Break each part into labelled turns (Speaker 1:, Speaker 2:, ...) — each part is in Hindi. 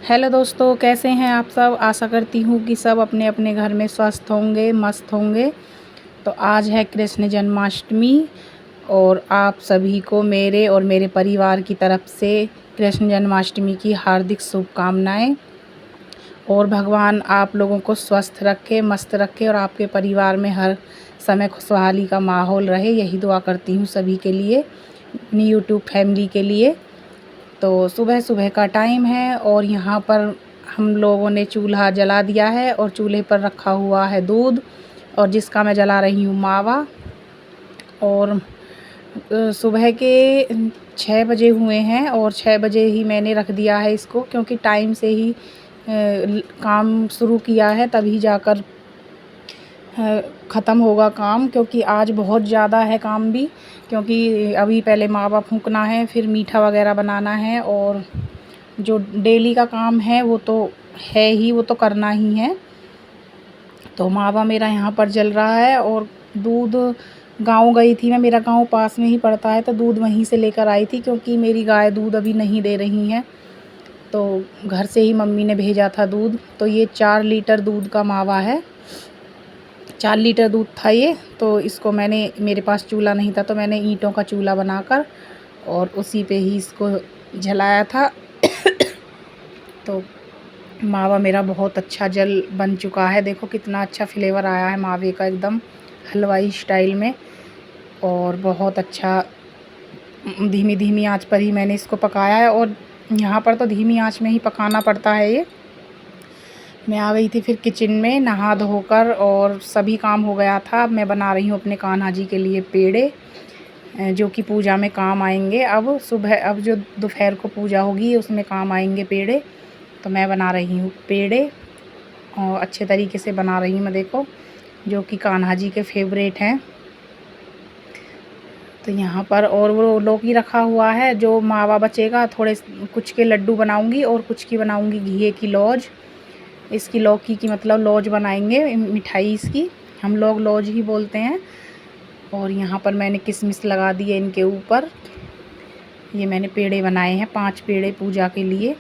Speaker 1: हेलो दोस्तों, कैसे हैं आप सब। आशा करती हूँ कि सब अपने अपने घर में स्वस्थ होंगे, मस्त होंगे। तो आज है कृष्ण जन्माष्टमी और आप सभी को मेरे और मेरे परिवार की तरफ से कृष्ण जन्माष्टमी की हार्दिक शुभकामनाएं। और भगवान आप लोगों को स्वस्थ रखे, मस्त रखे और आपके परिवार में हर समय खुशहाली का माहौल रहे, यही दुआ करती हूँ सभी के लिए, अपनी यूट्यूब फैमिली के लिए। तो सुबह सुबह का टाइम है और यहाँ पर हम लोगों ने चूल्हा जला दिया है और चूल्हे पर रखा हुआ है दूध, और जिसका मैं जला रही हूँ मावा। और सुबह के 6 बजे हुए हैं और 6 बजे ही मैंने रख दिया है इसको, क्योंकि टाइम से ही काम शुरू किया है, तभी जाकर ख़त्म होगा काम। क्योंकि आज बहुत ज़्यादा है काम भी, क्योंकि अभी पहले मावा फूंकना है, फिर मीठा वगैरह बनाना है, और जो डेली का काम है वो तो है ही, वो तो करना ही है। तो मावा मेरा यहाँ पर जल रहा है और दूध गाँव गई थी मैं, मेरा गाँव पास में ही पड़ता है, तो दूध वहीं से लेकर आई थी, क्योंकि मेरी गाय दूध अभी नहीं दे रही हैं। तो घर से ही मम्मी ने भेजा था दूध। तो ये 4 लीटर दूध का मावा है, 4 लीटर दूध था ये। तो इसको मैंने, मेरे पास चूल्हा नहीं था तो मैंने ईंटों का चूल्हा बनाकर और उसी पे ही इसको जलाया था। तो मावा मेरा बहुत अच्छा जल बन चुका है, देखो कितना अच्छा फ्लेवर आया है मावे का, एकदम हलवाई स्टाइल में। और बहुत अच्छा धीमी धीमी आंच पर ही मैंने इसको पकाया है, और यहाँ पर तो धीमी आंच में ही पकाना पड़ता है ये। मैं आ गई थी फिर किचन में नहा धोकर, और सभी काम हो गया था। अब मैं बना रही हूँ अपने कान्हा जी के लिए पेड़े, जो कि पूजा में काम आएंगे। अब सुबह, अब जो दोपहर को पूजा होगी उसमें काम आएंगे पेड़े। तो मैं बना रही हूँ पेड़े और अच्छे तरीके से बना रही हूँ मैं, देखो, जो कि कान्हा जी के फेवरेट हैं। तो यहाँ पर और वो लौकी रखा हुआ है, जो मावा बचेगा थोड़े कुछ के लड्डू बनाऊंगी और कुछ की बनाऊंगी घी की लौज। इसकी लौकी की मतलब लौज बनाएंगे, मिठाई इसकी, हम लोग लौज ही बोलते हैं। और यहाँ पर मैंने किशमिश लगा दी है इनके ऊपर। ये मैंने पेड़े बनाए हैं, 5 पेड़े पूजा के लिए,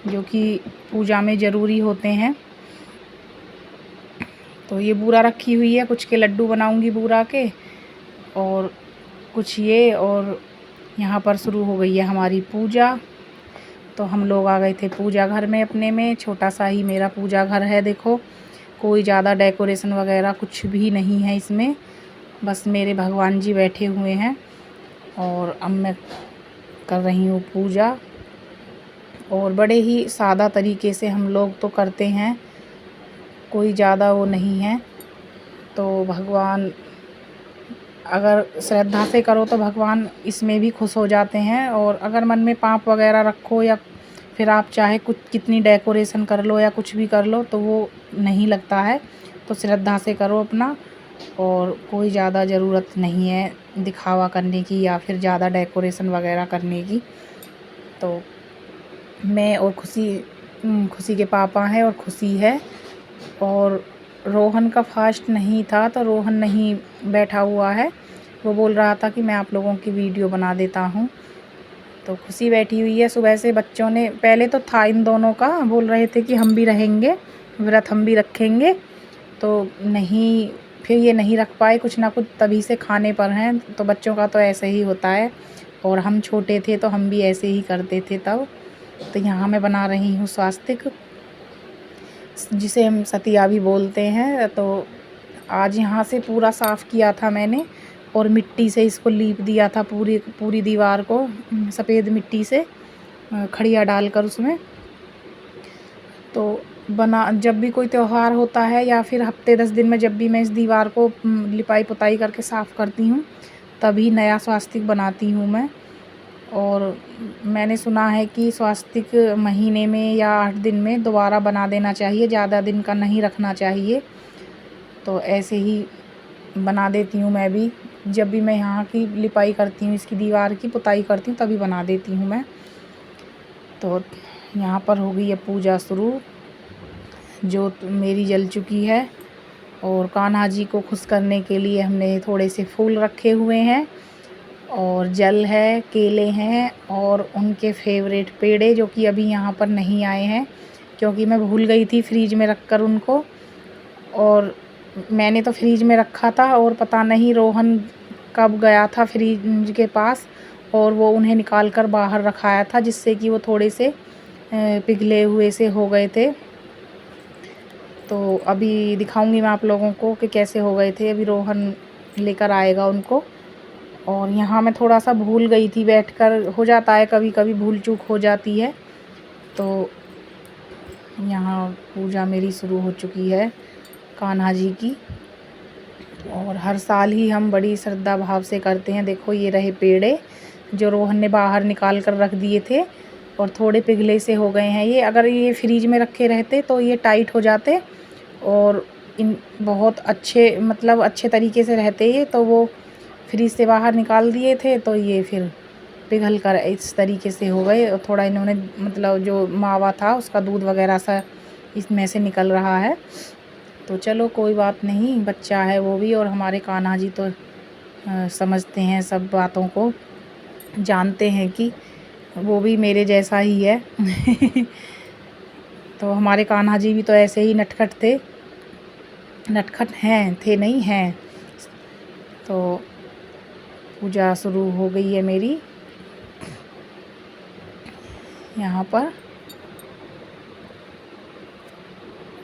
Speaker 1: जो कि पूजा में ज़रूरी होते हैं। तो ये बूरा रखी हुई है, कुछ के लड्डू बनाऊंगी बूरा के, और कुछ ये। और यहाँ पर शुरू हो गई है हमारी पूजा। तो हम लोग आ गए थे पूजा घर में अपने में, छोटा सा ही मेरा पूजा घर है, देखो कोई ज़्यादा डेकोरेशन वगैरह कुछ भी नहीं है इसमें, बस मेरे भगवान जी बैठे हुए हैं और अब मैं कर रही हूँ पूजा। और बड़े ही सादा तरीके से हम लोग तो करते हैं, कोई ज़्यादा वो नहीं है। तो भगवान, अगर श्रद्धा से करो तो भगवान इसमें भी खुश हो जाते हैं। और अगर मन में पाप वगैरह रखो, या फिर आप चाहे कुछ कितनी डेकोरेशन कर लो या कुछ भी कर लो, तो वो नहीं लगता है। तो श्रद्धा से करो अपना, और कोई ज़्यादा ज़रूरत नहीं है दिखावा करने की या फिर ज़्यादा डेकोरेशन वगैरह करने की। तो मैं और खुशी के पापा हैं और खुशी है। और रोहन का फास्ट नहीं था, तो रोहन नहीं बैठा हुआ है, वो बोल रहा था कि मैं आप लोगों की वीडियो बना देता हूँ। तो खुशी बैठी हुई है। सुबह से बच्चों ने, पहले तो था इन दोनों का, बोल रहे थे कि हम भी रहेंगे व्रत, हम भी रखेंगे, तो नहीं, फिर ये नहीं रख पाए, कुछ ना कुछ तभी से खाने पर हैं। तो बच्चों का तो ऐसे ही होता है, और हम छोटे थे तो हम भी ऐसे ही करते थे तब। तो यहाँ मैं बना रही हूँ स्वास्तिक, जिसे हम सतिया भी बोलते हैं। तो आज यहाँ से पूरा साफ़ किया था मैंने, और मिट्टी से इसको लीप दिया था, पूरी पूरी दीवार को सफ़ेद मिट्टी से खड़िया डालकर उसमें। तो जब भी कोई त्यौहार होता है या फिर हफ्ते 10 दिन में जब भी मैं इस दीवार को लिपाई पुताई करके साफ़ करती हूँ, तभी नया स्वास्तिक बनाती हूँ मैं। और मैंने सुना है कि स्वास्तिक महीने में या 8 दिन में दोबारा बना देना चाहिए, ज़्यादा दिन का नहीं रखना चाहिए। तो ऐसे ही बना देती हूँ मैं भी, जब भी मैं यहाँ की लिपाई करती हूँ, इसकी दीवार की पुताई करती हूँ, तभी बना देती हूँ मैं। तो यहाँ पर हो गई है पूजा शुरू, जो मेरी जल चुकी है। और कान्हा जी को खुश करने के लिए हमने थोड़े से फूल रखे हुए हैं, और जल है, केले हैं और उनके फेवरेट पेड़े जो कि अभी यहाँ पर नहीं आए हैं क्योंकि मैं भूल गई थी फ्रिज में रख कर उनको। और मैंने तो फ्रिज में रखा था और पता नहीं रोहन कब गया था फ्रिज के पास और वो उन्हें निकाल कर बाहर रखाया था, जिससे कि वो थोड़े से पिघले हुए से हो गए थे। तो अभी दिखाऊंगी मैं आप लोगों को कि कैसे हो गए थे। अभी रोहन लेकर आएगा उनको। और यहाँ मैं थोड़ा सा भूल गई थी बैठकर, हो जाता है कभी कभी भूल चूक हो जाती है। तो यहाँ पूजा मेरी शुरू हो चुकी है कान्हा जी की, और हर साल ही हम बड़ी श्रद्धा भाव से करते हैं। देखो ये रहे पेड़े जो रोहन ने बाहर निकाल कर रख दिए थे और थोड़े पिघले से हो गए हैं ये। अगर ये फ्रीज में रखे रहते तो ये टाइट हो जाते और इन बहुत अच्छे मतलब अच्छे तरीके से रहते ये। तो वो फ्रीज से बाहर निकाल दिए थे तो ये फिर पिघल कर इस तरीके से हो गए। और थोड़ा इन्होंने मतलब जो मावा था उसका दूध वगैरह सा इसमें से निकल रहा है। तो चलो कोई बात नहीं, बच्चा है वो भी, और हमारे कान्हा जी तो समझते हैं सब बातों को, जानते हैं कि वो भी मेरे जैसा ही है। तो हमारे कान्हा जी भी तो ऐसे ही नटखट थे, नटखट हैं, थे नहीं हैं। तो पूजा शुरू हो गई है मेरी यहाँ पर,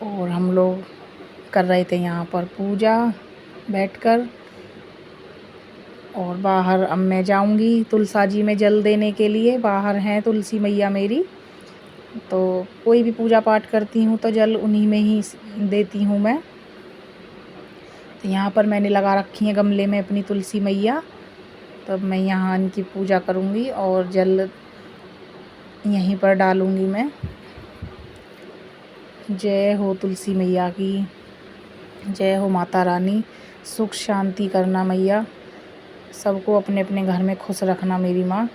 Speaker 1: और हम लोग कर रहे थे यहाँ पर पूजा बैठकर। और बाहर अब मैं जाऊँगी तुलसा जी में जल देने के लिए। बाहर हैं तुलसी मैया मेरी, तो कोई भी पूजा पाठ करती हूँ तो जल उन्हीं में ही देती हूँ मैं। तो यहाँ पर मैंने लगा रखी है गमले में अपनी तुलसी मैया, तब मैं यहाँ इनकी पूजा करूँगी और जल यहीं पर डालूँगी मैं। जय हो तुलसी मैया की, जय हो माता रानी। सुख शांति करना मैया, सबको अपने अपने घर में खुश रखना मेरी माँ।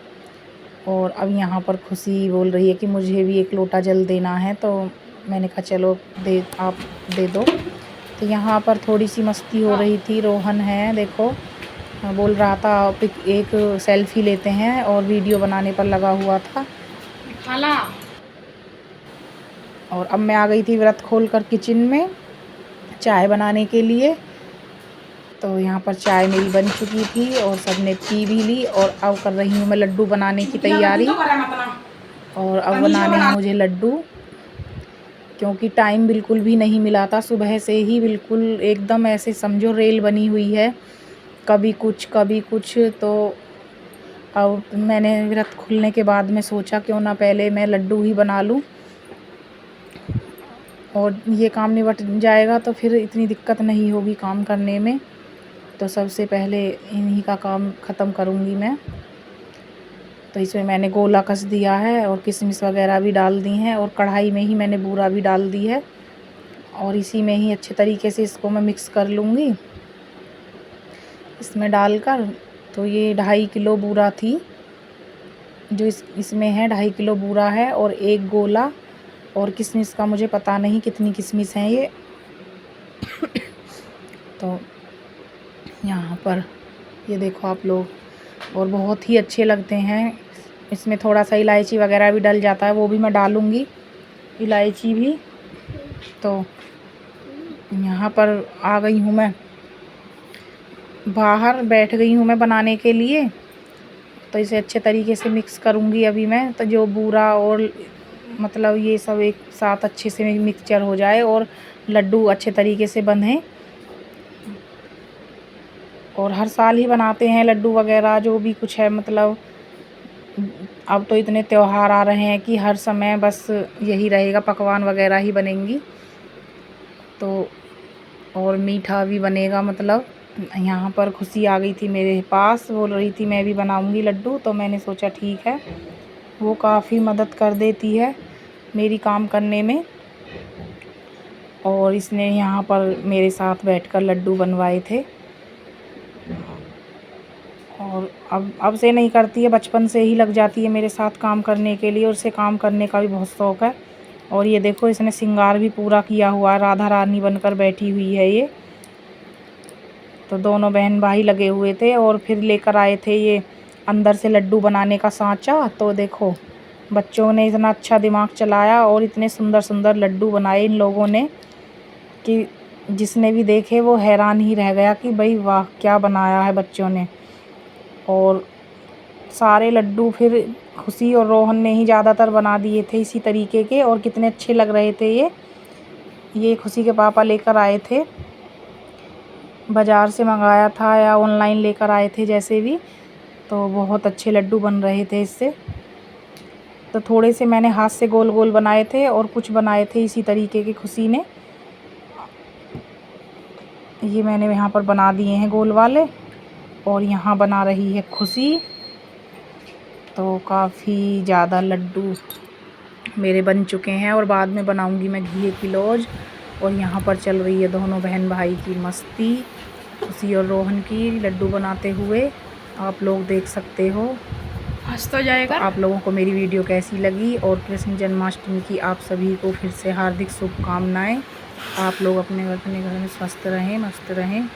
Speaker 1: और अब यहाँ पर खुशी बोल रही है कि मुझे भी एक लोटा जल देना है, तो मैंने कहा चलो दे, आप दे दो। तो यहाँ पर थोड़ी सी मस्ती हो रही थी। रोहन है देखो, बोल रहा था एक सेल्फ़ी लेते हैं, और वीडियो बनाने पर लगा हुआ था। खाला। और अब मैं आ गई थी व्रत खोल कर किचन में चाय बनाने के लिए। तो यहाँ पर चाय मेरी बन चुकी थी और सबने पी भी ली, और अब कर रही हूँ मैं लड्डू बनाने की तैयारी। और अब बनाने हैं मुझे लड्डू, क्योंकि टाइम बिल्कुल भी नहीं मिला था। सुबह से ही बिल्कुल एकदम ऐसे समझो रेल बनी हुई है, कभी कुछ कभी कुछ। तो अब मैंने व्रत खुलने के बाद में सोचा क्यों ना पहले मैं लड्डू ही बना लूँ, और ये काम निपट जाएगा तो फिर इतनी दिक्कत नहीं होगी काम करने में। तो सबसे पहले इन्हीं का काम ख़त्म करूँगी मैं। तो इसमें मैंने गोला कस दिया है और किशमिश वगैरह भी डाल दी हैं, और कढ़ाई में ही मैंने बूरा भी डाल दी है, और इसी में ही अच्छे तरीके से इसको मैं मिक्स कर लूँगी इसमें डालकर। तो ये 2.5 किलो बूरा थी जो इसमें है, 2.5 किलो बूरा है और एक गोला। और किशमिश का मुझे पता नहीं कितनी किशमिश हैं ये। तो यहाँ पर ये देखो आप लोग, और बहुत ही अच्छे लगते हैं। इसमें थोड़ा सा इलायची वगैरह भी डल जाता है, वो भी मैं डालूँगी, इलायची भी। तो यहाँ पर आ गई हूँ मैं, बाहर बैठ गई हूँ मैं बनाने के लिए। तो इसे अच्छे तरीके से मिक्स करूँगी अभी मैं। तो जो बूरा और मतलब ये सब एक साथ अच्छे से मिक्सचर हो जाए और लड्डू अच्छे तरीके से बंधें। और हर साल ही बनाते हैं लड्डू वगैरह जो भी कुछ है, मतलब अब तो इतने त्योहार आ रहे हैं कि हर समय बस यही रहेगा, पकवान वगैरह ही बनेंगी। तो और मीठा भी बनेगा। मतलब यहाँ पर खुशी आ गई थी मेरे पास, बोल रही थी मैं भी बनाऊंगी लड्डू। तो मैंने सोचा ठीक है, वो काफ़ी मदद कर देती है मेरी काम करने में। और इसने यहाँ पर मेरे साथ बैठकर लड्डू बनवाए थे, और अब से नहीं करती है, बचपन से ही लग जाती है मेरे साथ काम करने के लिए, और उसे काम करने का भी बहुत शौक़ है। और ये देखो इसने श्रृंगार भी पूरा किया हुआ है, राधा रानी बनकर बैठी हुई है ये। तो दोनों बहन भाई लगे हुए थे, और फिर लेकर आए थे ये अंदर से लड्डू बनाने का सांचा। तो देखो बच्चों ने इतना अच्छा दिमाग चलाया और इतने सुंदर सुंदर लड्डू बनाए इन लोगों ने कि जिसने भी देखे वो हैरान ही रह गया कि भाई वाह क्या बनाया है बच्चों ने। और सारे लड्डू फिर खुशी और रोहन ने ही ज़्यादातर बना दिए थे इसी तरीके के, और कितने अच्छे लग रहे थे ये खुशी के पापा लेकर आए थे, बाज़ार से मंगाया था या ऑनलाइन लेकर आए थे जैसे भी। तो बहुत अच्छे लड्डू बन रहे थे इससे। तो थोड़े से मैंने हाथ से गोल गोल बनाए थे और कुछ बनाए थे इसी तरीके के खुशी ने। ये मैंने यहाँ पर बना दिए हैं गोल वाले, और यहाँ बना रही है खुशी। तो काफ़ी ज़्यादा लड्डू मेरे बन चुके हैं और बाद में बनाऊंगी मैं घी की लौज। और यहाँ पर चल रही है दोनों बहन भाई की मस्ती, खुशी और रोहन की लड्डू बनाते हुए। आप लोग देख सकते हो।
Speaker 2: हंस तो जाएगा।
Speaker 1: तो आप लोगों को मेरी वीडियो कैसी लगी, और कृष्ण जन्माष्टमी की आप सभी को फिर से हार्दिक शुभकामनाएं। आप लोग अपने घर में स्वस्थ रहें, मस्त रहें।